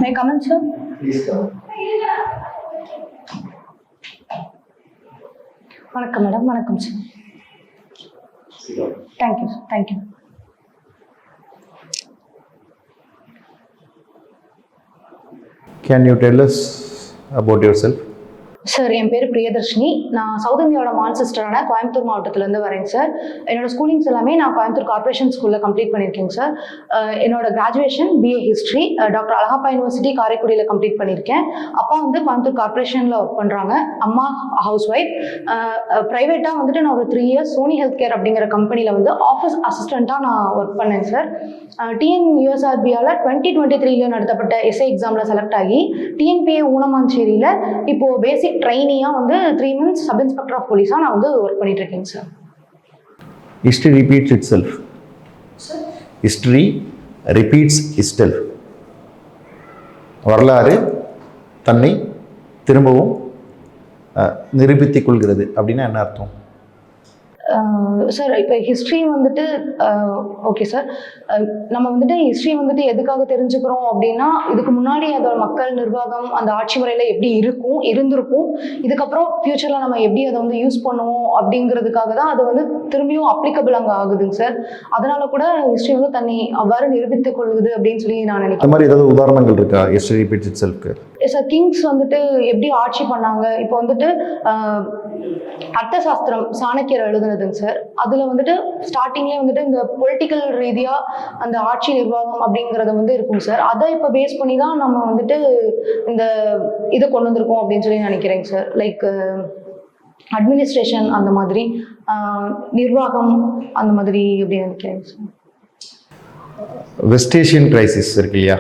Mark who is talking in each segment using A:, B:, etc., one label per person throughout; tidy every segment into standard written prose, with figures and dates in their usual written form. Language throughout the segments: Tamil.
A: May I come in, sir?
B: Please come.
A: வணக்கம் மேடம். வணக்கம் sir. Thank you sir. Thank you.
C: Can you tell us about yourself?
A: Sir, என் பேர் பிரியதர்ஷினி. நான் சவுத் இந்தியாவோட மான்செஸ்டரான கோயம்புத்தூர் மாவட்டத்திலேருந்து வரேங்க சார். என்னோட ஸ்கூலிங்ஸ் எல்லாமே நான் கோயம்புத்தூர் கார்பரேஷன் ஸ்கூலில் கம்ப்ளீட் பண்ணியிருக்கேங்க சார். என்னோட graduation BA history doctor Alagappa university காரைக்குடியில் கம்ப்ளீட் பண்ணியிருக்கேன். அப்பா வந்து கோயம்புத்தூர் கார்பரேஷனில் ஒர்க் பண்ணுறாங்க, அம்மா ஹவுஸ் ஒய்ஃப். ப்ரைவேட்டாக வந்துட்டு நான் ஒரு 3 years சோனி ஹெல்த் கேர் அப்படிங்கிற கம்பெனியில் வந்து ஆஃபீஸ் அசிஸ்டண்ட்டாக நான் ஒர்க் பண்ணேன் சார். டிஎன்யூஎஸ்ஆர்பியால் 2023 நடத்தப்பட்ட எஸ்ஐ எக்ஸாமில் செலக்ட் ஆகி டிஎன்பிஏ ஊனமாஞ்சேரியில் இப்போது பேசிக் ட்ரைனியாக வந்து 3 months சப் இன்ஸ்பெக்டர் ஆஃப் போலீஸாக நான் வந்து ஒர்க் பண்ணிட்டு இருக்கேங்க sir.
C: History repeats itself. History repeats itself. வரலாறு தன்னை திரும்பவும் நிரூபித்துக் கொள்கிறது அப்படின்னா என்ன அர்த்தம்?
A: சார், இப்போ ஹிஸ்ட்ரி வந்துட்டு ஓகே சார், நம்ம வந்துட்டு ஹிஸ்ட்ரி வந்துட்டு எதுக்காக தெரிஞ்சுக்கிறோம் அப்படின்னா, இதுக்கு முன்னாடி அதோட மக்கள் நிர்வாகம் அந்த ஆட்சி முறையில் எப்படி இருந்திருக்கும், இதுக்கப்புறம் ஃபியூச்சரில் நம்ம எப்படி அதை வந்து யூஸ் பண்ணுவோம் அப்படிங்கிறதுக்காக தான் அது வந்து திரும்பியும் அப்ளிகபிள் அங்கே ஆகுதுங்க சார். அதனால கூட ஹிஸ்ட்ரி வந்து தன்னை அவ்வாறு நிரூபித்துக் கொள்ளுது அப்படின்னு சொல்லி நான் நினைக்கிறேன்.
C: அந்த மாதிரி ஏதாவது உதாரணங்கள் இருக்கா ஹிஸ்டரி ரிப்பீட்ஸ் இட்செல்ஃப்க்கு?
A: சார், கிங்ஸ் வந்துட்டு எப்படி ஆட்சி பண்ணாங்க, இப்போ வந்துட்டு அர்த்தசாஸ்திரம் சாணக்கியர் எழுதுனதுங்க சார். அதில் வந்துட்டு ஸ்டார்டிங்லேயே வந்துட்டு இந்த பொலிட்டிக்கல் ரீதியாக அந்த ஆட்சி நிர்வாகம் அப்படிங்கிறது வந்து இருக்குங்க சார். அதை இப்போ பேஸ் பண்ணி தான் நம்ம வந்துட்டு இந்த இதை கொண்டு வந்திருக்கோம் அப்படின்னு சொல்லி நினைக்கிறேங்க சார். லைக் அட்மினிஸ்ட்ரேஷன் அந்த மாதிரி, நிர்வாகம் அந்த மாதிரி அப்படின்னு நினைக்கிறேங்க சார்.
C: வெஸ்ட் ஏஷியன் கிரைசிஸ் இருக்கு இல்லையா?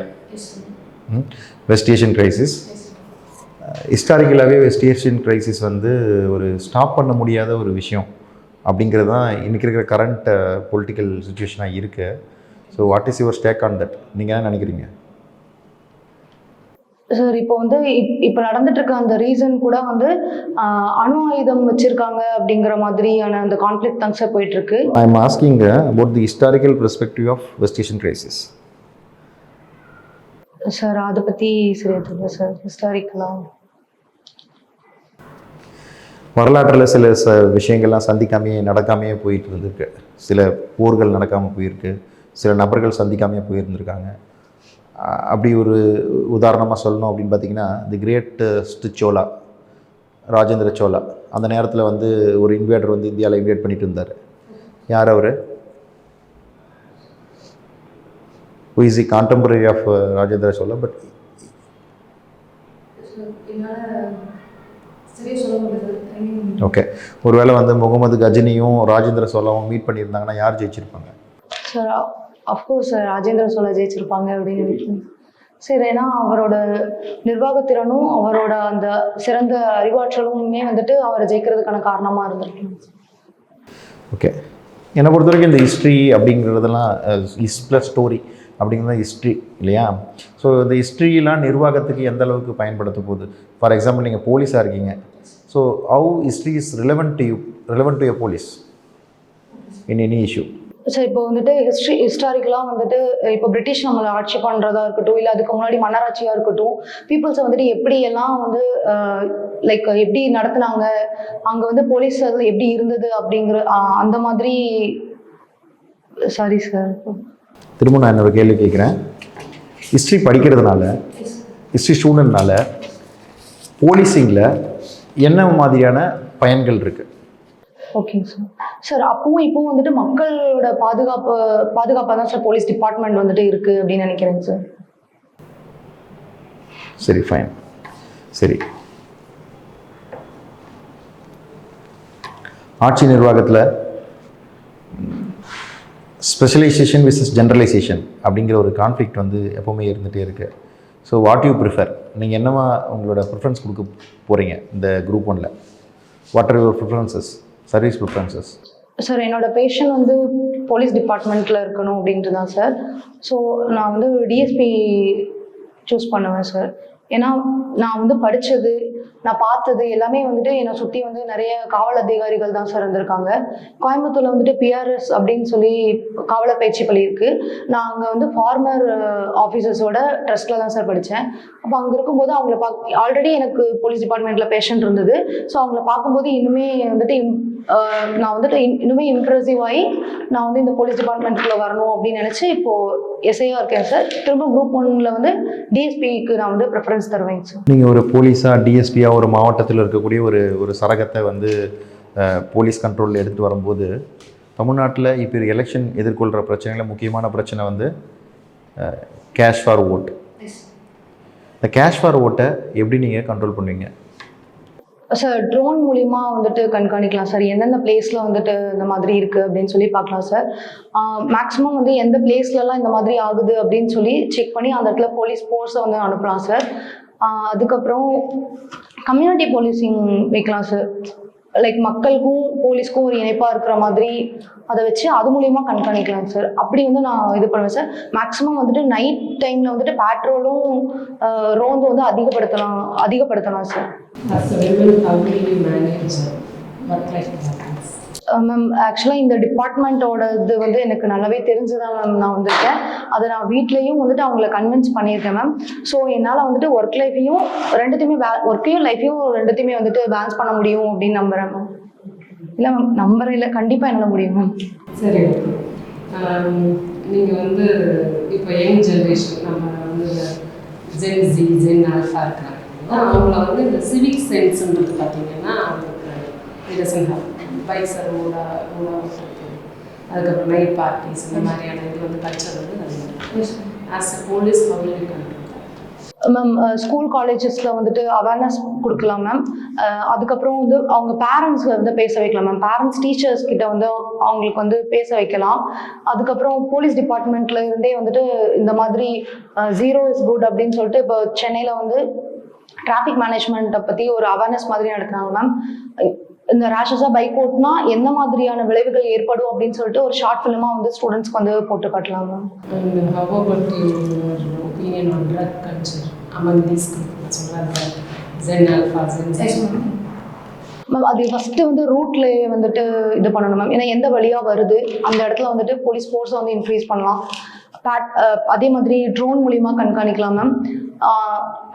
C: வெஸ்ட் ஏஷியன் கிரைசிஸ் ஹிஸ்டாரிக்கலாகவே வெஸ்ட் ஏஷியன் கிரைசிஸ் வந்து ஒரு ஸ்டாப் பண்ண முடியாத ஒரு விஷயம் அப்படிங்கிறது தான் இன்றைக்கி இருக்கிற கரண்ட் பொலிட்டிக்கல் சுச்சுவேஷனாக இருக்குது. So what is your stake on that? நீங்கள் என்ன நினைக்கிறீங்க
A: சார்? இப்போ வந்து இப்போ நடந்துட்டு இருக்க அந்த ரீசன் கூட வந்து அணு ஆயுதம் வச்சிருக்காங்க அப்படிங்கிற மாதிரியான அந்த கான்ஃப்ளிக்ட் தாங்க சார் போயிட்டு இருக்கு.
C: I am asking about the historical perspective of West Asian crisis.
A: Sir, அதை பற்றி சரியா தெரியல சார். ஹிஸ்டாரிக்கலாக
C: வரலாற்றில் சில விஷயங்கள்லாம் நடக்காமையே போயிட்டு இருந்திருக்கு. சில போர்கள் நடக்காமல் போயிருக்கு, சில நபர்கள் சந்திக்காமையே போயிருந்திருக்காங்க. அப்படி ஒரு உதாரணமாக சொல்லணும் அப்படின்னு பார்த்தீங்கன்னா, தி கிரேட்டஸ்ட் சோலா, ராஜேந்திர சோலா, அந்த நேரத்தில் வந்து ஒரு இன்வேடர் வந்து இந்தியாவில் இன்வேட் பண்ணிட்டு இருந்தார். யார் அவர்? who is the contemporary of Rajendra Chola, but okay, ஒருவேளை வந்து முகமது கஜினியும் ராஜேந்திர சோலாவும் மீட் பண்ணியிருந்தாங்கன்னா யார் ஜெயிச்சிருப்பாங்க?
A: சார், அஃப்கோர்ஸ் சார், ராஜேந்திர சோலா ஜெயிச்சிருப்பாங்க அப்படின்னு நினைக்கிறேன் சார். ஏன்னா அவரோட நிர்வாகத்திறனும் அவரோட அந்த சிறந்த அறிவாற்றலுமே வந்துட்டு அவரை ஜெயிக்கிறதுக்கான காரணமாக இருந்திருக்கேன்.
C: ஓகே, என்னை பொறுத்த வரைக்கும் இந்த ஹிஸ்ட்ரி அப்படிங்கிறதெல்லாம் இஸ் ப்ளஸ் ஸ்டோரி அப்படிங்கிறது ஹிஸ்ட்ரி இல்லையா? ஸோ இந்த ஹிஸ்ட்ரியெலாம் நிர்வாகத்துக்கு எந்த அளவுக்கு பயன்படுத்த போகுது? ஃபார் எக்ஸாம்பிள், நீங்கள் போலீஸாக இருக்கீங்க. So how history is relevant to your police in any issue?
A: Sir, இப்போ வந்துட்டு ஹிஸ்டாரிக்கலாக வந்துட்டு இப்போ பிரிட்டிஷ் நம்மளை ஆட்சி பண்ணுறதா இருக்கட்டும், இல்லை அதுக்கு முன்னாடி மன்னராட்சியாக இருக்கட்டும், பீப்புள்ஸை வந்துட்டு எப்படியெல்லாம் வந்து லைக் எப்படி நடத்துனாங்க, அங்கே வந்து போலீஸ் எப்படி இருந்தது அப்படிங்கிற அந்த மாதிரி. சாரி சார்,
C: திரும்ப நான் என்னோட கேள்வி கேட்குறேன். ஹிஸ்ட்ரி படிக்கிறதுனால, ஹிஸ்ட்ரி ஸ்டூடெண்ட்னால போலீஸிங்கில் என்ன மாதிரியான பயன்கள் இருக்குது?
A: ஓகேங்க சார். சார், அப்பவும் இப்போவும் வந்துட்டு மக்களோட பாதுகாப்பாக தான் சார் போலீஸ் டிபார்ட்மெண்ட் வந்துட்டு இருக்குது அப்படின்னு நினைக்கிறேங்க சார்.
C: சரி, ஃபைன். சரி, ஆட்சி நிர்வாகத்தில் ஸ்பெஷலைசேஷன் விசஸ் ஜென்ரலைசேஷன் அப்படிங்கிற ஒரு கான்ஃப்ளிக்ட் வந்து எப்போவுமே இருந்துகிட்டே இருக்குது. So what you prefer? நீங்கள் என்னவா உங்களோட ப்ரிஃபரன்ஸ் கொடுக்க போகிறீங்க இந்த குரூப் 1ல்? What are your preferences, service preferences?
A: Sir, என்னோட பேஷன் வந்து போலீஸ் டிபார்ட்மெண்ட்டில் இருக்கணும் அப்படின்ட்டு தான் சார். ஸோ நான் வந்து டிஎஸ்பி சூஸ் பண்ணுவேன் சார். ஏன்னா நான் வந்து படித்தது, நான் பார்த்தது எல்லாமே வந்துட்டு என்னை சுற்றி வந்து நிறைய காவல் அதிகாரிகள் தான் சார் இருந்திருக்காங்க. கோயம்புத்தூரில் வந்துட்டு பிஆர்எஸ் அப்படின்னு சொல்லி காவலர் பயிற்சி பள்ளி இருக்குது. நான் அங்கே வந்து ஃபார்மர் ஆஃபீஸர்ஸோட ட்ரஸ்ட்டில் தான் சார் படித்தேன். அப்போ அங்கே இருக்கும்போது அவங்கள ஆல்ரெடி எனக்கு போலீஸ் டிபார்ட்மெண்ட்டில் பேஷண்ட் இருந்தது. ஸோ அவங்கள பார்க்கும்போது இன்னுமே வந்துட்டு நான் வந்துட்டு இன்னுமே இம்ப்ரெசிவ் ஆகி நான் வந்து இந்த போலீஸ் டிபார்ட்மெண்ட்டுக்குள்ளே வரணும் அப்படின்னு நினச்சி இப்போது எஸ்ஐயாக இருக்கேன் சார். திரும்ப குரூப் 1ல் வந்து டிஎஸ்பிக்கு நான் வந்து ப்ரிஃபரன்ஸ் தருவேங்க சார்.
C: நீங்கள் ஒரு போலீஸாக டிஎஸ்பியாக ஒரு மாவட்டத்தில் இருக்கக்கூடிய ஒரு சரகத்தை வந்து போலீஸ் கண்ட்ரோலில் எடுத்து வரும்போது தமிழ்நாட்டில் இப்போ எலெக்ஷன் எதிர்கொள்கிற பிரச்சனைகளில் முக்கியமான பிரச்சனை வந்து கேஷ் ஃபார் ஓட். இந்த கேஷ் ஃபார் ஓட்டை எப்படி நீங்கள் கண்ட்ரோல் பண்ணுவீங்க?
A: சார் ட்ரோன் மூலிமா வந்துட்டு கண்காணிக்கலாம் சார். எந்தெந்த பிளேஸில் வந்துட்டு இந்த மாதிரி இருக்குது அப்படின்னு சொல்லி பார்க்கலாம் சார். மேக்ஸிமம் வந்து எந்த பிளேஸ்லலாம் இந்த மாதிரி ஆகுது அப்படின்னு சொல்லி செக் பண்ணி அந்த இடத்துல போலீஸ் ஃபோர்ஸை வந்து அனுப்பலாம் சார். அதுக்கப்புறம் கம்யூனிட்டி போலீசிங் வைக்கலாம் சார். லைக் மக்களுக்கும் போலீஸ்க்கும் ஒரு இணைப்பாக இருக்கிற மாதிரி அதை வச்சு அது மூலிமா கண்காணிக்கலாம் சார். அப்படி வந்து நான் இது பண்ணுவேன் சார். மேக்ஸிமம் வந்துட்டு நைட் டைமில் வந்துட்டு பேட்ரோலும் ரோந்து வந்து அதிகப்படுத்தலாம் சார். மேம் ஆக்சுவலாக இந்த டிபார்ட்மெண்ட்டோட இது வந்து எனக்கு நல்லாவே தெரிஞ்சுதான் மேம் நான் வந்திருக்கேன். அதை நான் வீட்லேயும் வந்துட்டு அவங்கள கன்வின்ஸ் பண்ணியிருக்கேன் மேம். ஸோ என்னால் வந்துட்டு ஒர்க் லைஃபையும் ஒர்க்கையும் லைஃபையும் ரெண்டுத்தையுமே வந்துட்டு பேலன்ஸ் பண்ண முடியும் அப்படின்னு நம்புகிறேன் மேம். இல்லை மேம் நம்புறேன், இல்லை கண்டிப்பாக என்னால் முடியும் மேம்.
B: சரி, நீங்கள் வந்து இப்போ யங் ஜென்ரேஷன் நம்ம வந்து ஜென் ஆல்ஃபா இருக்காங்க, அவங்கள வந்து இந்த சிவிக் சென்ஸ்ன்றது பார்த்தீங்கன்னா அவங்களுக்கு பைக்ஸை அதுக்கப்புறம் நைட் பார்ட்டிஸ் இந்த மாதிரியான இது வந்து கல்ச்சர் வந்து நிறைய as a police community control
A: ma'am. School காலேஜஸில் வந்துட்டு அவேர்னஸ் கொடுக்கலாம் மேம். அதுக்கப்புறம் வந்து அவங்க பேரண்ட்ஸை வந்து பேச வைக்கலாம் மேம். பேரண்ட்ஸ் டீச்சர்ஸ் கிட்ட வந்து அவங்களுக்கு வந்து பேச வைக்கலாம். அதுக்கப்புறம் போலீஸ் டிபார்ட்மெண்ட்ல இருந்தே வந்துட்டு இந்த மாதிரி 0 is good அப்படின்னு சொல்லிட்டு இப்போ சென்னையில் வந்து டிராஃபிக் மேனேஜ்மெண்ட்டை பற்றி ஒரு அவேர்னஸ் மாதிரி நடத்துனாங்க மேம். இந்த ரேஷஸாக பைக் ஓட்டினா எந்த மாதிரியான விளைவுகள் ஏற்படும் அப்படின்னு சொல்லிட்டு ஒரு ஷார்ட் ஃபிலிமாக வந்து ஸ்டூடெண்ட்ஸ்க்கு வந்து போட்டு காட்டலாம் மேம். மேம் அது ஃபஸ்ட்டு வந்து ரூட்லேயே வந்துட்டு இது பண்ணணும் மேம். ஏன்னா எந்த வழியாக வருது அந்த இடத்துல வந்துட்டு போலீஸ் ஃபோர்ஸை வந்து இன்க்ரீஸ் பண்ணலாம். அதே மாதிரி ட்ரோன் மூலிமா கண்காணிக்கலாம் மேம்.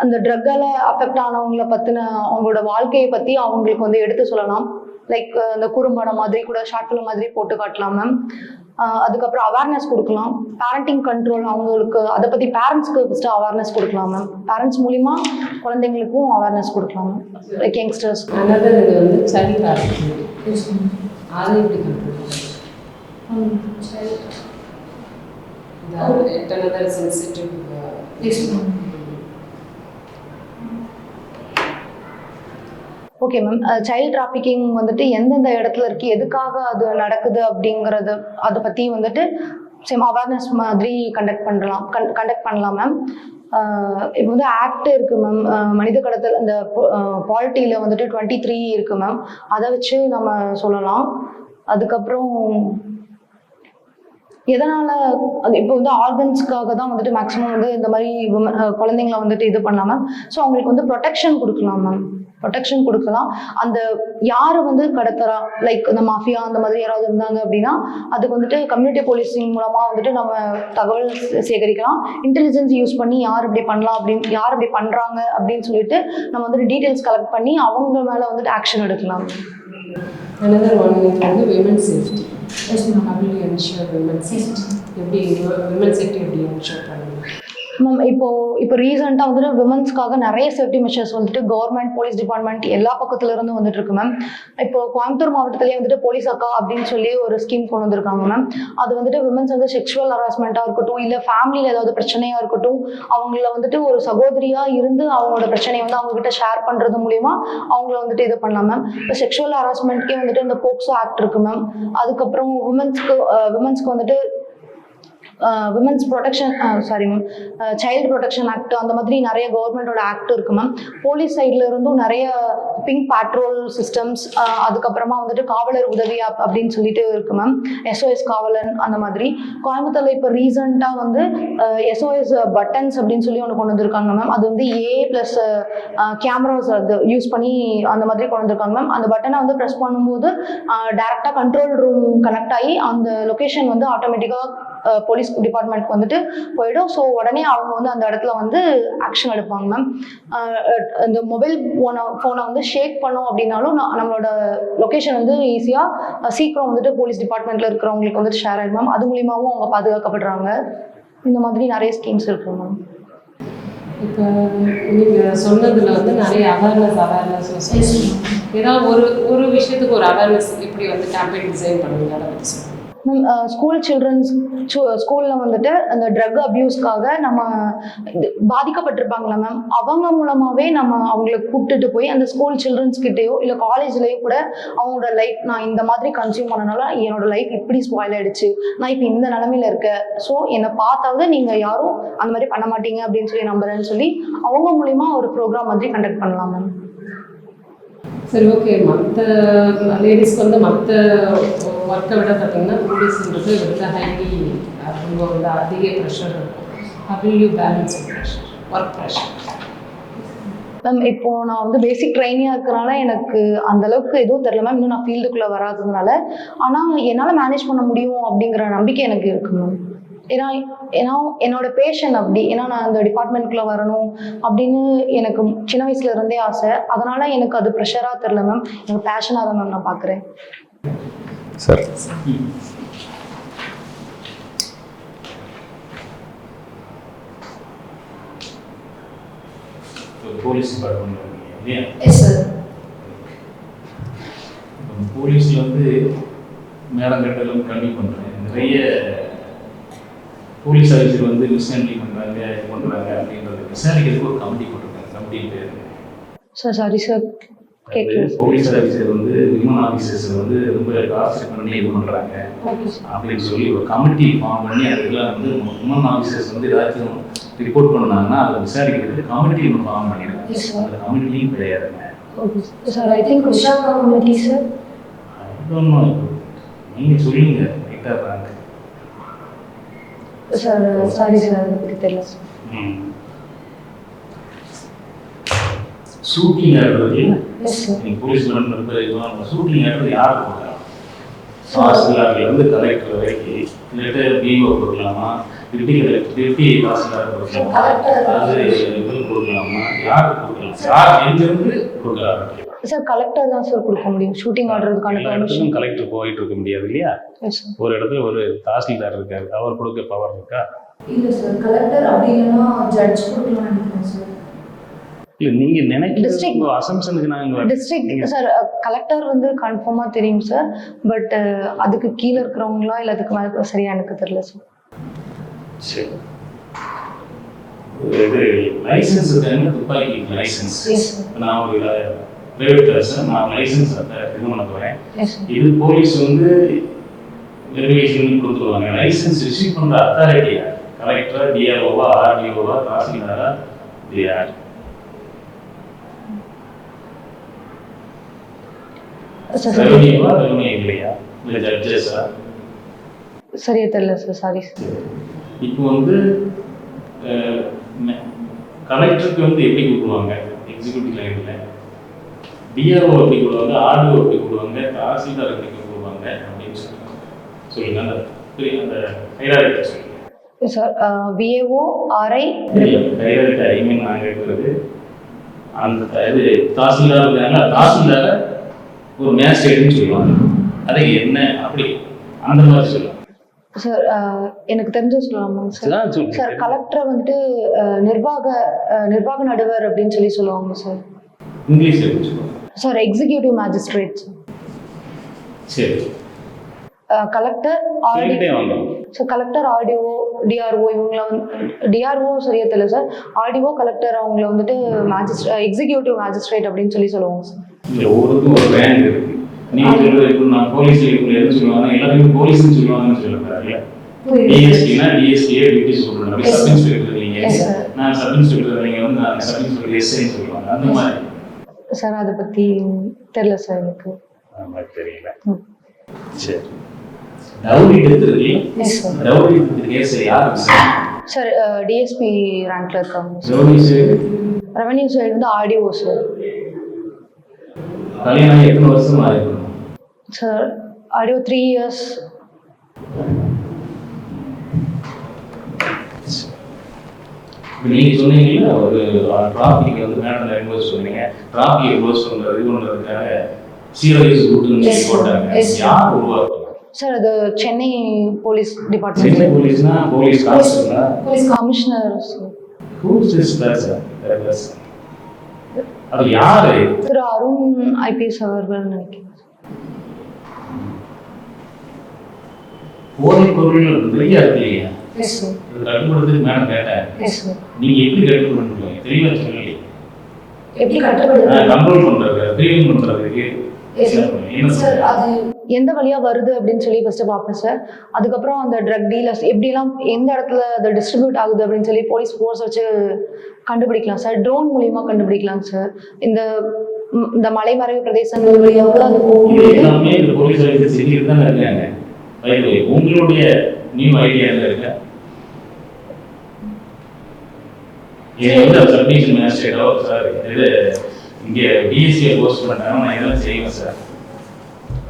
A: அந்த ட்ரக்கால் அஃபெக்ட் ஆனவங்களை பற்றின அவங்களோட வாழ்க்கையை பற்றி அவங்களுக்கு வந்து எடுத்து சொல்லலாம். லைக் அந்த குறும்படம் மாதிரி கூட ஷார்ட் ஃபிலிம் மாதிரி போட்டு காட்டலாம் மேம். அதுக்கப்புறம் அவேர்னஸ் கொடுக்கலாம். பேரண்டிங் கண்ட்ரோல் அவங்களுக்கு அதை பற்றி பேரண்ட்ஸ்க்கு ஃபஸ்ட்டு அவேர்னஸ் கொடுக்கலாம் மேம். பேரண்ட்ஸ் மூலிமா குழந்தைங்களுக்கும் அவேர்னஸ் கொடுக்கலாம் மேம். லைக் யங்ஸ்டர்ஸ்
B: இது வந்து சைல்ட் அதை எப்படி control another sensitive
A: okay ma'am. Child trafficking வந்துட்டு எந்தெந்த இடத்துல இருக்குது, எதுக்காக அது நடக்குது அப்படிங்கிறத அதை பற்றி வந்துட்டு சேம் அவேர்னஸ் மாதிரி கண்டக்ட் பண்ணலாம் மேம். இப்போ வந்து ஆக்ட் இருக்குது மேம். மனித கடத்தல் அந்த பாலிட்டியில் வந்துட்டு 23 இருக்குது மேம். அதை வச்சு நம்ம சொல்லலாம். அதுக்கப்புறம் எதனால் அது இப்போ வந்து ஆர்கன்ஸ்க்காக தான் வந்துட்டு மேக்ஸிமம் வந்து இந்த மாதிரி குழந்தைங்கள வந்துட்டு இது பண்ணலாம் மேம். ஸோ அவங்களுக்கு வந்து ப்ரொடெக்ஷன் கொடுக்கலாம். அந்த யார் வந்து கடத்துறா, லைக் இந்த மாஃபியா அந்த மாதிரி யாராவது இருந்தாங்க அப்படின்னா அதுக்கு வந்துட்டு கம்யூனிட்டி போலீசிங் மூலமாக வந்துட்டு நம்ம தகவல் சேகரிக்கலாம். இன்டெலிஜென்ஸ் யூஸ் பண்ணி யார் இப்படி பண்ணலாம் அப்படின்னு யார் இப்படி பண்ணுறாங்க அப்படின்னு சொல்லிட்டு நம்ம வந்துட்டு டீட்டெயில்ஸ் கலெக்ட் பண்ணி அவங்க மேலே வந்துட்டு ஆக்ஷன் எடுக்கலாம்.
B: Another one is வந்து women safety. How will you ensure women safety? எப்படி women safety எப்படி ensure பண்ணுவீங்க?
A: மேம் இப்போ ரீசெண்டாக வந்துட்டு விமன்ஸ்க்காக நிறைய சேஃப்டி மெஷர்ஸ் வந்துட்டு கவர்மெண்ட் போலீஸ் டிபார்ட்மெண்ட் எல்லா பக்கத்துல இருந்து வந்துட்டு இருக்கு மேம். இப்போ கோயம்புத்தூர் மாவட்டத்திலேயே வந்துட்டு போலீஸ் அக்கா அப்படின்னு சொல்லி ஒரு ஸ்கீம் கொண்டு வந்திருக்காங்க மேம். அது வந்துட்டு விமன்ஸ் வந்து செக்ஷுவல் ஹராஸ்மெண்ட்டாக இருக்கட்டும், இல்லை ஃபேமிலியில் ஏதாவது பிரச்சனையாக இருக்கட்டும், அவங்கள வந்துட்டு ஒரு சகோதரியாக இருந்து அவங்களோட பிரச்சனையை வந்து அவங்ககிட்ட ஷேர் பண்ணுறது மூலிமா அவங்கள வந்துட்டு இது பண்ணலாம் மேம். இப்போ செக்ஷுவல் ஹராஸ்மெண்ட்கே வந்துட்டு இந்த போக்சோ ஆக்ட் இருக்கு மேம். அதுக்கப்புறம் விமன்ஸ்க்கு வந்துட்டு women's protection child protection act அந்த மாதிரி நிறைய கவர்மெண்டோட ஆக்ட் இருக்கு மேம். போலீஸ் சைட்ல இருந்தும் நிறைய பிங்க் பேட்ரோல் சிஸ்டம்ஸ், அதுக்கப்புறமா வந்துட்டு காவலர் உதவி அப்படின்னு சொல்லிட்டு இருக்கு மேம். SOS காவலன் அந்த மாதிரி. கோயம்புத்தூர்ல இப்போ ரீசெண்டாக வந்து SOS பட்டன்ஸ் அப்படின்னு சொல்லி ஒன்று கொண்டு வந்திருக்காங்க மேம். அது வந்து +, கேமராஸ் அது யூஸ் பண்ணி அந்த மாதிரி கொண்டு வந்திருக்காங்க மேம். அந்த பட்டனை வந்து ப்ரெஸ் பண்ணும்போது டைரக்டாக கண்ட்ரோல் ரூம் கனெக்ட் ஆகி அந்த லொக்கேஷன் வந்து ஆட்டோமேட்டிக்காக போலீஸ் டிபார்ட்மெண்ட்க்கு வந்துட்டு போயிடும். ஸோ உடனே அவங்க வந்து அந்த இடத்துல வந்து ஆக்ஷன் எடுப்பாங்க மேம். இந்த மொபைல் ஃபோனை வந்து ஷேக் பண்ணோம் அப்படின்னாலும் நம்மளோட லொக்கேஷன் வந்து ஈஸியாக சீக்கிரம் வந்துட்டு போலீஸ் டிபார்ட்மெண்ட்டில் இருக்கிறவங்களுக்கு வந்துட்டு ஷேர் ஆகிடும் மேம். அது மூலியமாகவும் அவங்க பாதுகாக்கப்படுறாங்க. இந்த மாதிரி நிறைய ஸ்கீம்ஸ் இருக்கு மேம்.
B: இப்போ நீங்கள் சொன்னதில் வந்து நிறைய அவேர்னஸ் ஏதாவது ஒரு விஷயத்துக்கு ஒரு அவேர்னஸ் இப்படி வந்து கேம்பெயின் டிசைன் பண்ணுவீங்க, அதை பற்றி சொல்லுங்கள்
A: மேம். ஸ்கூலில் வந்துட்டு அந்த ட்ரக் அப்யூஸ்க்காக நம்ம பாதிக்கப்பட்டிருப்பாங்களா மேம், அவங்க மூலமாகவே நம்ம அவங்கள கூப்பிட்டுட்டு போய் அந்த ஸ்கூல் சில்ட்ரன்ஸ்கிட்டேயோ இல்லை காலேஜ்லேயோ கூட அவங்களோட லைஃப், நான் இந்த மாதிரி கன்சியூம் பண்ணனால என்னோட லைஃப் இப்படி ஸ்பாயில் ஆயிடுச்சு, நான் இப்போ இந்த நிலமையில இருக்கேன், ஸோ என்னை பார்த்தாவது நீங்கள் யாரும் அந்த மாதிரி பண்ண மாட்டீங்க அப்படின்னு சொல்லி நம்புறேன்னு சொல்லி அவங்க மூலிமா ஒரு ப்ரோக்ராம் மாதிரி கண்டக்ட் பண்ணலாம் மேம்.
B: சரி, ஓகே. மற்ற லேடிஸ்க்கு வந்து மற்ற ஒர்க்கை விட பார்த்தீங்கன்னா போலீஸ்ன்றது வந்து ஹைலி ரொம்ப வந்து அதிக ப்ரெஷர் இருக்கும். How you balance pressure, work pressure?
A: Ma'am இப்போ நான் வந்து பேசிக் ட்ரைனிங்காக இருக்கிறனால எனக்கு அந்த அளவுக்கு எதுவும் தெரியல மேம். இன்னும் நான் ஃபீல்டுக்குள்ளே வராததுனால. ஆனால் என்னால் மேனேஜ் பண்ண முடியும் அப்படிங்கிற நம்பிக்கை எனக்கு இருக்கு மேம். ஏன்னா என்னோட பேஷன் அப்படி, ஏன்னா நான் அந்த டிபார்ட்மெண்ட்குள்ளே வரணும் அப்படின்னு எனக்கு சின்ன வயசுல இருந்தே ஆசை. அதனால எனக்கு அது ப்ரெஷராக தெரியல மேம், எனக்கு பேஷனாக தான் மேம் நான் பார்க்குறேன்.
C: சார்
D: போலீஸ் டிபார்ட்மெண்ட் இல்லையா?
A: Yes sir.
D: போலீஸில் வந்து மேடம் கட்டலும் கண்டிப்பாக பண்ணுறேன். நிறைய போலீஸ் ஆஃபீஸர் வந்து மிஸ்ஹேண்டில் பண்ணுறாங்க, இது பண்ணுறாங்க அப்படின்றது விசாரிக்கிறதுக்கு ஒரு கமிட்டி போட்டிருக்காங்க. கமிட்டி பேர்
A: sir sorry sir
D: police officer வந்து விமன் ஆஃபீஸர்ஸ் வந்து ரொம்ப டார்ச்சர் பண்ணி இது பண்ணுறாங்க அப்படின்னு சொல்லி ஒரு கமிட்டி ஃபார்ம் பண்ணி அதுக்கெல்லாம் வந்து விமன் ஆஃபீஸர்ஸ் வந்து ஏதாச்சும் ரிப்போர்ட் பண்ணாங்கன்னா அதை விசாரிக்கிறதுக்கு கமிட்டி ஒன்று ஃபார்ம் பண்ணிடுறாங்க. அந்த கமிட்டியும் கிடையாதுங்க
A: sir. I think Vishaka committee sir.
D: நீங்கள் சொல்லுங்க ரைட்டாக இருக்காங்க
A: சார். சாரி சார், அதை பற்றி தெரியல சார்.
D: ஷூட்டிங் ஆடுறது
A: எஸ் சார்.
D: நீங்கள் போலீஸ் ஷூட்டிங் ஆடுறது யாருக்கு கொடுக்கலாம்? தாசில்தார்லேருந்து கலெக்டர் வரைக்கும் இல்லாட்ட பிஓ கொடுக்கலாமா, டிப்டி தாசில்தார் கொடுக்கலாமா, அது இது கொடுக்கலாமா, யாருக்கு கொடுக்கலாம்? யார் எங்கேருந்து கொடுக்கலாம்?
A: சார் கலெக்டர் தான் சார் கொடுக்க முடியும் ஷூட்டிங் ஆடுறதுக்கான
D: இடத்துக்கும் கலெக்டர் போயிட்டு இருக்க முடியாது இல்லையா? ஒரு இடத்துல ஒரு தாசில்தார் இருக்காரு, அவர் கொடுக்க பவர் இருக்கா?
A: இல்லை சார், கலெக்டர் அப்படி இல்லைன்னா ஜட்ஜ் கொடுக்கலாம்னு நினைக்கிறேன் சார்.
D: இல்லை நீங்கள் நினைக்கிற அசம்ஷனுக்கு நாங்கள்
A: டிஸ்ட்ரிக்ட் சார் கலெக்டர் வந்து கன்ஃபார்மாக தெரியும் சார். பட் அதுக்கு கீழே இருக்கிறவங்களா இல்லை அதுக்கு மேலே சரியா எனக்கு தெரியல சார்.
D: சரி, இது லைசன்ஸ் இருக்காங்க, துப்பாக்கி லைசன்ஸ். நான் ஒரு பிரைவேட் பர்சன், நான் லைசன்ஸ் இது பண்ண போகிறேன். இது போலீஸ் வந்து வெரிஃபிகேஷன் கொடுத்துருவாங்க. லைசன்ஸ் ரிசீவ் பண்ணுற அத்தாரிட்டியா? கலெக்டரா, டிஆர்ஓவா, ஆர்டிஓவா, தாசில்தாரா, இது யார்? ரெவன்யூவா, ரெவன்யூ இல்லையா, இல்லை ஜட்ஜஸா?
A: சரியா தெரியல சார், சாரி சார்.
D: இப்போ வந்து கலெக்டருக்கு வந்து எப்படி கூப்பிடுவாங்க எக்ஸிக்யூட்டிவ் லைனில்? டிஆர்ஓ எப்படி கூப்பிடுவாங்க, ஆர்டிஓ எப்படி கூப்பிடுவாங்க, தாசில்தார் எப்படி கூப்பிடுவாங்க அப்படின்னு சொல்லுங்க. அந்த ஹைரார்கி சொல்லுங்க
A: சார். விஏஓ, ஆர்ஐ
D: ஹைரார்கி ஐ மீன் நாங்கள் இருக்கிறது அந்த இது தாசில்தார் இருக்காங்க. தாசில்தாரை ஒரு மேஜிஸ்ட்ரேட்னு சொல்லுவாங்க. அது என்ன அப்படி அந்த மாதிரி சொல்லுவாங்க
A: சார். எனக்கு தெரிஞ்ச சொல்லலாமா சார்? சார் கலெக்டரை வந்துட்டு நிர்வாக நடுவர் அப்படின்னு சொல்லி சொல்லுவாங்க சார்.
D: இங்கிலீஷ்ல எப்படி சொல்லுவாங்க
A: சார்? Executive magistrate.
D: சரி.
A: Collector, RDO sir. Collector, RDO, DRO இவங்களை வந்து டிஆர்ஓ சரியா தெரியல சார். ஆர்டிஓ, கலெக்டர் அவங்கள வந்துட்டு எக்ஸிக்யூட்டிவ் மேஜிஸ்ட்ரேட் அப்படின்னு சொல்லி சொல்லுவாங்க சார்.
D: இல்லை, ஒவ்வொருக்கும் ஒரு ரேங்க் இருக்கு. நீங்கள் சொல்றது இப்போ நான் போலீஸில் இப்போ எது சொல்லுவாங்க, எல்லாருமே போலீஸ்ன்னு சொல்லுவாங்கன்னு சொல்லுறாங்க. டிஎஸ்பினா டிஎஸ்பியே டியூட்டி சொல்றேன். அப்படி சப் இன்ஸ்பெக்டர் நீங்க,
A: Yes, sir.
D: நான் சப் இன்ஸ்பெக்டர், நீங்க வந்து நான் சப் இன்ஸ்பெக்டர் எஸ்ஐன்னு சொல்லுவாங்க. அந்த மாதிரி
A: சார் அதை பற்றி தெரியல சார் எனக்கு.
D: அந்த மாதிரி தெரியல. சரி, டவுரி எடுத்துருக்கு.
A: Yes sir.
D: டவுரி எடுத்து கேஸ் யாருக்கு சார்?
A: சார் டிஎஸ்பி ரேங்க்ல இருக்காங்க sir.
D: Dowry side
A: revenue side வந்து ஆர்டிஓ சார்.
D: கல்யாணம் எத்தனை வருஷமா இருக்கணும்
A: சார்? RTO 3 years.
D: நீங்க சொன்னீங்கல்ல ஒரு டிராபிக் வந்து மேடம் ரெக்வஸ்ட் சொன்னீங்க, டிராபிக் க்ளோஸ் பண்றது இது பண்றதுக்காக சீரியஸ் ரூட்னு போட்டாங்க. யார் உருவாக்குறாங்க
A: சார் அது சென்னை போலீஸ்
D: சென்னை
A: டிபார்ட்மெண்ட்.
D: போலீஸ்னா போலீஸ் கான்ஸ்டபிளா?
A: Police commissioner sir.
D: Who's this person? அது யாரு?
A: திரு அருண் ஐபிஎஸ் அவர்கள் நினைக்கிறேன்.
D: போதை பொருள் நிறைய இருக்கு இல்லையா?
A: Yes sir.
D: இது கட்டுப்படுறதுக்கு மேடம் கேட்டேன்.
A: Yes sir.
D: நீங்க எப்படி கட்டுப்படுறீங்க தெளிவா சொல்லலையே.
A: எப்படி கட்டுப்படுது?
D: கண்ட்ரோல் பண்றது, ப்ரீவென்ட் பண்றதுக்கு என்ன
A: சார்
D: சார்?
A: அது எந்த வழியா வருது அப்படின்னு சொல்லி ஃபர்ஸ்ட் பார்ப்பேன் சார். அதுக்கப்புறம் அந்த ட்ரக் டீலர்ஸ் எப்படிலாம் எந்த இடத்துல அது டிஸ்ட்ரிபியூட் ஆகுது அப்படின்னு சொல்லி போலீஸ் ஃபோர்ஸ் வச்சு கண்டுபிடிக்கலாம் சார். ட்ரோன் மூலியமா கண்டுபிடிக்கலாம் சார். இந்த மலைமறைவு பிரதேசங்கள் வழியாக அது
D: இது எல்லாமே இந்த போலீஸ் ஆஃபீஸர் செஞ்சுட்டு தான் இருக்காங்க. By the way, உங்களுடைய நியூ ஐடியா என்ன இருக்கு? இது வந்து சப்டிவிஷன் மேஜிஸ்ட்ரேட்டோ சார் இது இங்கே பிஎஸ்சியை போஸ்ட் பண்ணாங்க, நான் இதெல்லாம் செய்வேன் சார்,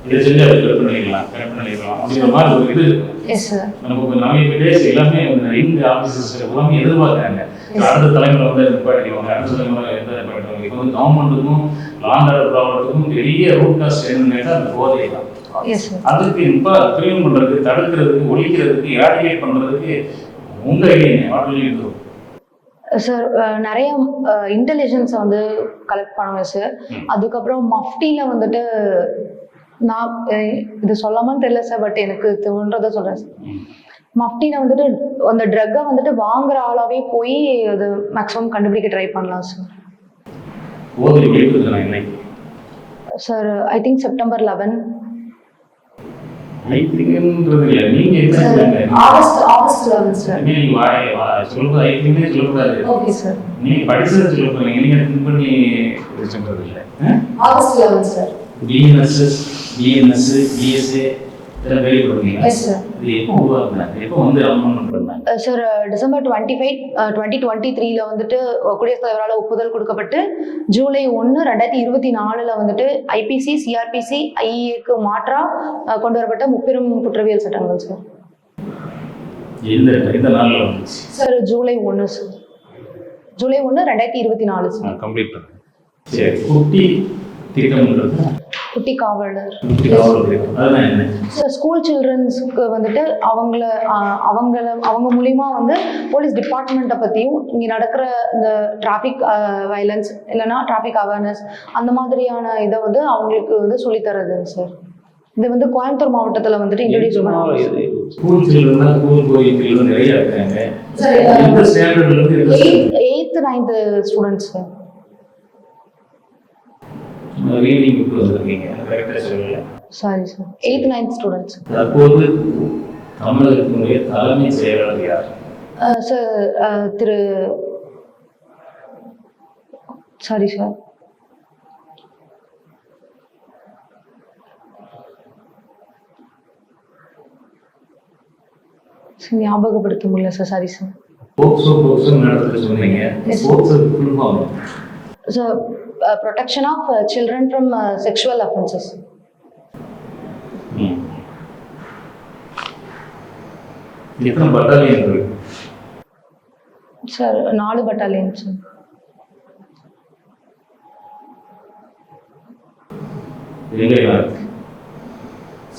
D: இதை செஞ்சு அதை கட் பண்ணிக்கலாம் அப்படிங்கிற மாதிரி ஒரு இது இருக்கு.
A: Yes sir.
D: நமக்கு நம்ம டேஸ் எல்லாமே இந்த ஆஃபீஸர்ஸ் எல்லாமே எதிர்பார்க்குறாங்க. அடுத்த தலைமுறை வந்து நிப்பாட்டிடுவாங்க, அடுத்த தலைமுறை எந்த நிப்பாட்டிடுவாங்க. இப்போ வந்து கவர்மெண்ட்டுக்கும் லாண்ட் ஆர்டர் ப்ராப்ளத்துக்கும் பெரிய ரூட் காஸ்ட் என்னன்னு கேட்டால் அந்த போதை தான்.
A: Yes sir.
D: அதுக்கு இப்போ ப்ரிவென்ட் பண்ணுறதுக்கு, தடுக்கிறதுக்கு, ஒழிக்கிறதுக்கு, எராடிகேட் பண்ணுறதுக்கு உங்கள் ஐடியா வாட்டர்
A: சார் நிறைய இன்டெலிஜென்ஸை வந்து கலெக்ட் பண்ணுவேன் சார். அதுக்கப்புறம் மஃப்டியில் வந்துட்டு நான் இது சொல்லாமான்னு தெரியல சார், பட் எனக்கு தோன்றதை சொல்கிறேன் சார். மஃப்டியில் வந்துட்டு அந்த ட்ரக்கை வந்துட்டு வாங்குற ஆளாவே போய் அது மேக்ஸிமம் கண்டுபிடிக்க ட்ரை பண்ணலாம் sir. Sir I think September 11. August 11 sir. Okay sir.
D: நீங்க படிச்சதை சொல்ல போறீங்க, நீங்க திங்க் பண்ணி சொல்றது இல்ல.
A: August 11 sir.
D: பிஎன்எஸ், பிஎஸ்ஏ இதெல்லாம் வெளியே போடுவீங்க.
A: Yes sir.
D: இது எப்போ உருவாக்குனாங்க, எப்போ வந்து அமெண்ட்மென்ட் பண்ணாங்க?
A: சார் டிசம்பர் 25, 2023 வந்துட்டு குடியரசுத் தலைவரால் ஒப்புதல் கொடுக்கப்பட்டு ஜூலை 1, 2024 வந்துட்டு ஐபிசி, சிஆர்பிசி, ஐஏக்கு மாற்றா கொண்டு வரப்பட்ட முப்பெரும் குற்றவியல் சட்டங்கள் சார்.
D: இந்த நாள்ல வந்துச்சு
A: sir July 1 sir. July 1, 2024 sir.
D: Complete பண்ணுங்க. சரி, குட்டி திட்டம்ன்றது
A: குட்டி காவலர்.
D: குட்டி காவலர் திட்டம் அதுதான் என்ன
A: சார்? ஸ்கூல் சில்ட்ரன்ஸ்க்கு வந்துட்டு அவங்க மூலியமா வந்து போலீஸ் டிபார்ட்மெண்ட்டை பற்றியும் இங்கே நடக்கிற இந்த டிராஃபிக் வயலன்ஸ் இல்லைன்னா டிராஃபிக் அவேர்னஸ் அந்த மாதிரியான இதை வந்து அவங்களுக்கு வந்து சொல்லித்தரதுங்க சார். இது வந்து கோயம்புத்தூர் மாவட்டத்தில் வந்துட்டு இன்ட்ரோடியூஸ் பண்ணுவாங்க.
D: ஸ்கூல் சில்ட்ரன்னா ஸ்கூல் போய் சில்ட்ரன் நிறைய இருக்காங்க. இந்த ஸ்டாண்டர்ட்ல இருந்து
A: 8th 9th students sir.
D: Reading book வந்திருக்கீங்க, கரெக்டாக சொல்லல.
A: Sorry sir, 8th 9th students.
D: தற்போது தமிழகத்தினுடைய தலைமை செயலாளர் யார்?
A: சார் திரு சாரி சார் ஞாபகப்படுத்த முடியல சார். Sorry sir.
D: போக்சோ நடத்துறது சொன்னீங்க. POCSO full form
A: sir protection of children from sexual offenses.
D: எத்தனை பட்டாலியன் இருக்கு
A: சார்? 4 battalion sir.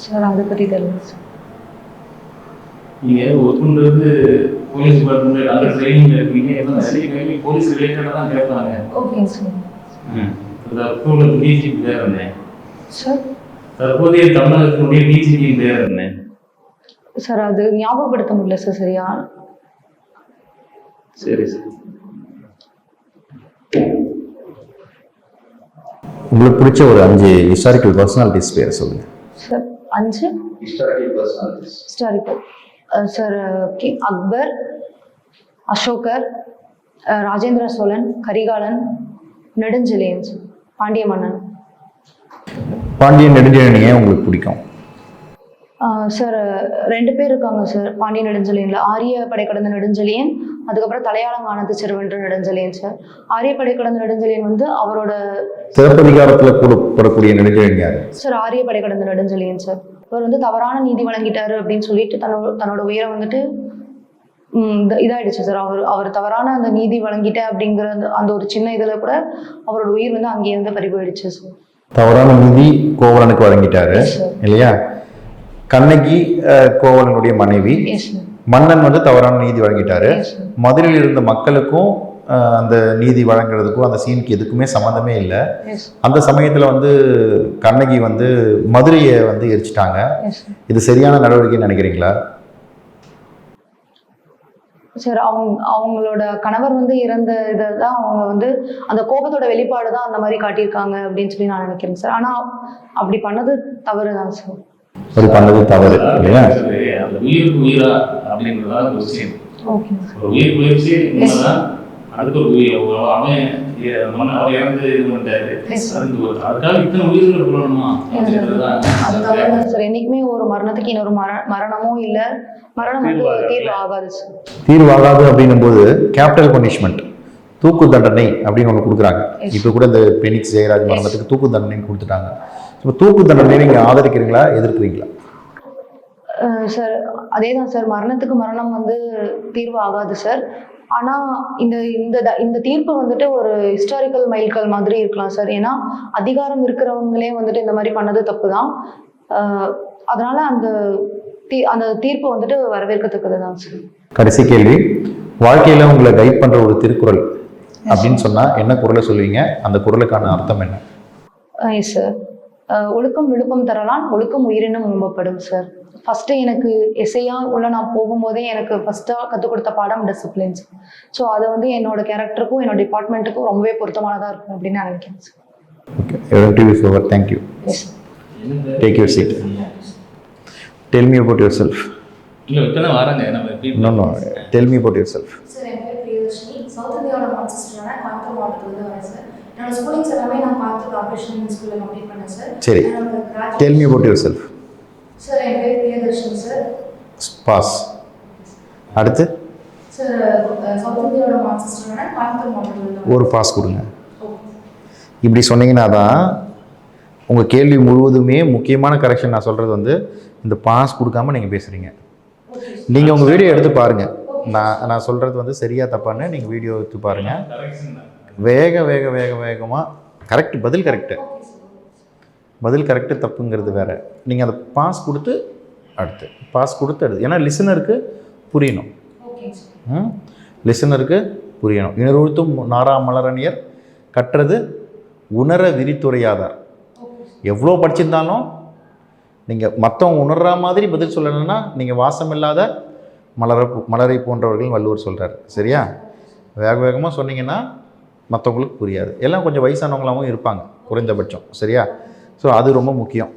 A: சார் அதை பற்றி தெரியல சார்.
D: நீங்க ஒர்க்குன்றது போலீஸ் டிபார்ட்மெண்ட் அந்த ட்ரைனிங்ல இருக்கீங்க, எல்லாம் நிறைய கேள்வி போலீஸ் ரிலேட்டடா தான் கேட்பாங்க.
A: ஓகேங்க சார்.
D: தற்போது டிஜிபி பேர் என்ன
A: சார்?
D: தற்போதைய தமிழகத்தினுடைய டிஜிபி பேர் என்ன
A: சார்? அது ஞாபகப்படுத்த முடியல சார் சரியா.
D: சரி சார்.
C: உங்களுக்கு பிடிச்ச ஒரு 5 ஹிஸ்டாரிக்கல் பர்சனாலிட்டிஸ் பேர் சொல்லுங்க
A: sir. 5
D: historical personalities.
A: Historical sir Akbar, அசோகர், ராஜேந்திர சோழன், கரிகாலன், நெடுஞ்செழியன் சார், பாண்டிய மன்னன்.
C: பாண்டியன் நெடுஞ்செழியன் ஏன் உங்களுக்கு பிடிக்கும்?
A: சார் 2 பேர் இருக்காங்க சார் பாண்டிய நெடுஞ்செழியன்ல. ஆரிய படை கடந்த நெடுஞ்செழியன், அதுக்கப்புறம் தலையாளங்கானத்து சிறுவென்ற நெடுஞ்செழியன் சார். ஆரிய படை கடந்த நெடுஞ்செழியன் வந்து அவரோட
C: சிறப்பதிகாரத்தில் கூடப்படக்கூடிய நெடுஞ்செழியன் யாரு
A: சார்? ஆரிய படை கடந்த நெடுஞ்செழியன் சார். அவர் வந்து தவறான நீதி வழங்கிட்டாரு அப்படின்னு சொல்லிட்டு தன்னோட உயிரை வந்துட்டு இதாயிடுச்சு சார். அவர் தவறான அந்த நீதி வழங்கிட்டேன் அப்படிங்கிற அந்த ஒரு சின்ன இதுல கூட அவரோட உயிர் வந்து அங்கேயே வந்து பறி போயிடுச்சு சார்.
C: தவறான நீதி கோவலனுக்கு வழங்கிட்டாரு இல்லையா? கண்ணகி கோவலனுடைய மனைவி. மன்னன் வந்து தவறான நீதி வழங்கிட்டாரு. மதுரையில் இருந்த மக்களுக்கும் அந்த நீதி வழங்குறதுக்கும் அந்த சீனுக்கு எதுக்குமே சம்மந்தமே இல்லை. அந்த சமயத்தில் வந்து கண்ணகி வந்து மதுரையை வந்து எரிச்சிட்டாங்க. இது சரியான நடவடிக்கைன்னு நினைக்கிறீங்களா?
A: சார் அவங்களோட கணவர் வந்து இறந்த இதை தான் அவங்க வந்து அந்த கோபத்தோட வெளிப்பாடு தான் அந்த மாதிரி காட்டியிருக்காங்க அப்படின்னு சொல்லி நான் நினைக்கிறேன் சார். ஆனால் அப்படி பண்ணது தவறு தான் சார்.
C: அப்படி பண்ணது தவறு இல்லையா?
D: அந்த உயிருக்கு உயிரா அப்படின்றதா ஒரு விஷயம்.
A: ஓகே.
D: ஒரு உயிர் முயற்சி உண்மைதான். அதுக்கு ஒரு உயிர் அவன் இறந்து இது பண்ணிட்டாரு. அதுக்காக இத்தனை உயிர்கள் கொள்ளணுமா அப்படின்றதுதான்
A: சார். என்னைக்குமே ஒரு மரணத்துக்கு இன்னொரு மரணமும் இல்லை, மரணம் வந்து ஒரு தீர்வு ஆகாது சார்.
C: தீர்வு ஆகாது அப்படின்னும் போது கேபிட்டல் பனிஷ்மெண்ட், தூக்கு தண்டனை அப்படின்னு ஒன்று கொடுக்குறாங்க. இப்போ கூட இந்த பெனிக்ஸ் ஜெயராஜ் மரணத்துக்கு தூக்கு தண்டனை கொடுத்துட்டாங்க. இப்போ தூக்கு தண்டனை நீங்கள் ஆதரிக்கிறீங்களா எதிர்க்கிறீங்களா?
A: சார் அதே தான் சார். மரணத்துக்கு மரணம் வந்து தீர்வு ஆகாது சார். ஆனால் இந்த தீர்ப்பு வந்துட்டு ஒரு ஹிஸ்டாரிக்கல் மைல்கல் மாதிரி இருக்கலாம் சார். ஏன்னா அதிகாரம் இருக்கிறவங்களே வந்துட்டு இந்த மாதிரி பண்ணது தப்பு தான். அதனால அந்த தீர்ப்பு வந்துட்டு வரவேற்கத்தக்கது தான் சார்.
C: கடைசி கேள்வி, வாழ்க்கையில் உங்களை கைட் பண்ணுற ஒரு திருக்குறள் அப்படின்னு சொன்னால் என்ன குறளை சொல்லுவீங்க? அந்த குறளுக்கான அர்த்தம் என்ன?
A: Yes sir. ஒழுக்கம் விழுப்பம் தரலாம், ஒழுக்கம் உயிரினும் ஓம்பப்படும் சார். ஃபஸ்ட்டு எனக்கு எஸ்ஐயாக உள்ள நான் போகும்போதே எனக்கு ஃபஸ்ட்டாக கற்றுக் கொடுத்த பாடம் டிசிப்ளின்ஸ். ஸோ அதை வந்து என்னோட கேரக்டருக்கும் என்னோட டிபார்ட்மெண்ட்டுக்கும் ரொம்பவே பொருத்தமானதாக இருக்கும் அப்படின்னு நான் நினைக்கிறேன் sir.
C: Okay, your interview is over. Thank you.
A: Yes.
C: Take your seat. Tell me about yourself.
D: இல்லை இப்போ தான் வராங்க நம்ம.
C: No. Tell me about yourself.
E: Sir என் பேர் பிரியதர்ஷினி. சவுத் இந்தியாவோட மான்செஸ்டரான கோயம்புத்தூர் மாவட்டத்துலேருந்து வரேன் சார். என்னோட ஸ்கூலிங்ஸ் எல்லாமே நான் கோயம்புத்தூர் கார்பரேஷன் ஸ்கூலில் கம்ப்ளீட் பண்ணேன் சார்.
C: சரி. Tell me about yourself.
E: Sir என் பேர் பிரியதர்ஷினி சார்.
C: பாஸ். அடுத்து
E: சார் சவுத் இந்தியாவோட மான்செஸ்டரான கோயம்புத்தூர் மாவட்டத்துலேருந்து
C: ஒரு பாஸ் கொடுங்க. இப்படி சொன்னீங்கன்னா தான் உங்கள் கேள்வி முழுவதுமே முக்கியமான கரெக்ஷன். நான் சொல்கிறது வந்து இந்த பாஸ் கொடுக்காம நீங்கள் பேசுகிறீங்க. நீங்கள் உங்கள் வீடியோ எடுத்து பாருங்கள். நான் சொல்கிறது வந்து சரியா தப்பான்னு நீங்கள் வீடியோ எடுத்து பாருங்கள். வேகமாக கரெக்ட் பதில் கரெக்டு தப்புங்கிறது வேறு. நீங்கள் அதை பாஸ் கொடுத்து அடுத்து ஏன்னா லிசனருக்கு புரியணும். லிசனருக்கு புரியணும். இனருத்தும் நாரா மலரணியர் கற்றது உணர விரித்துரையாதார். எவ்வளோ படிச்சிருந்தாலும் நீங்கள் மற்றவங்க உணர்ற மாதிரி பதில் சொல்லணும்னா நீங்கள் வாசம் இல்லாத மலரை போன்றவர்கள் வள்ளுவர் சொல்கிறார். சரியா? வேகமாக சொன்னீங்கன்னா மற்றவங்களுக்கு புரியாது. எல்லாம் கொஞ்சம் வயசானவங்களாகவும் இருப்பாங்க குறைந்தபட்சம். சரியா? ஸோ அது ரொம்ப முக்கியம்.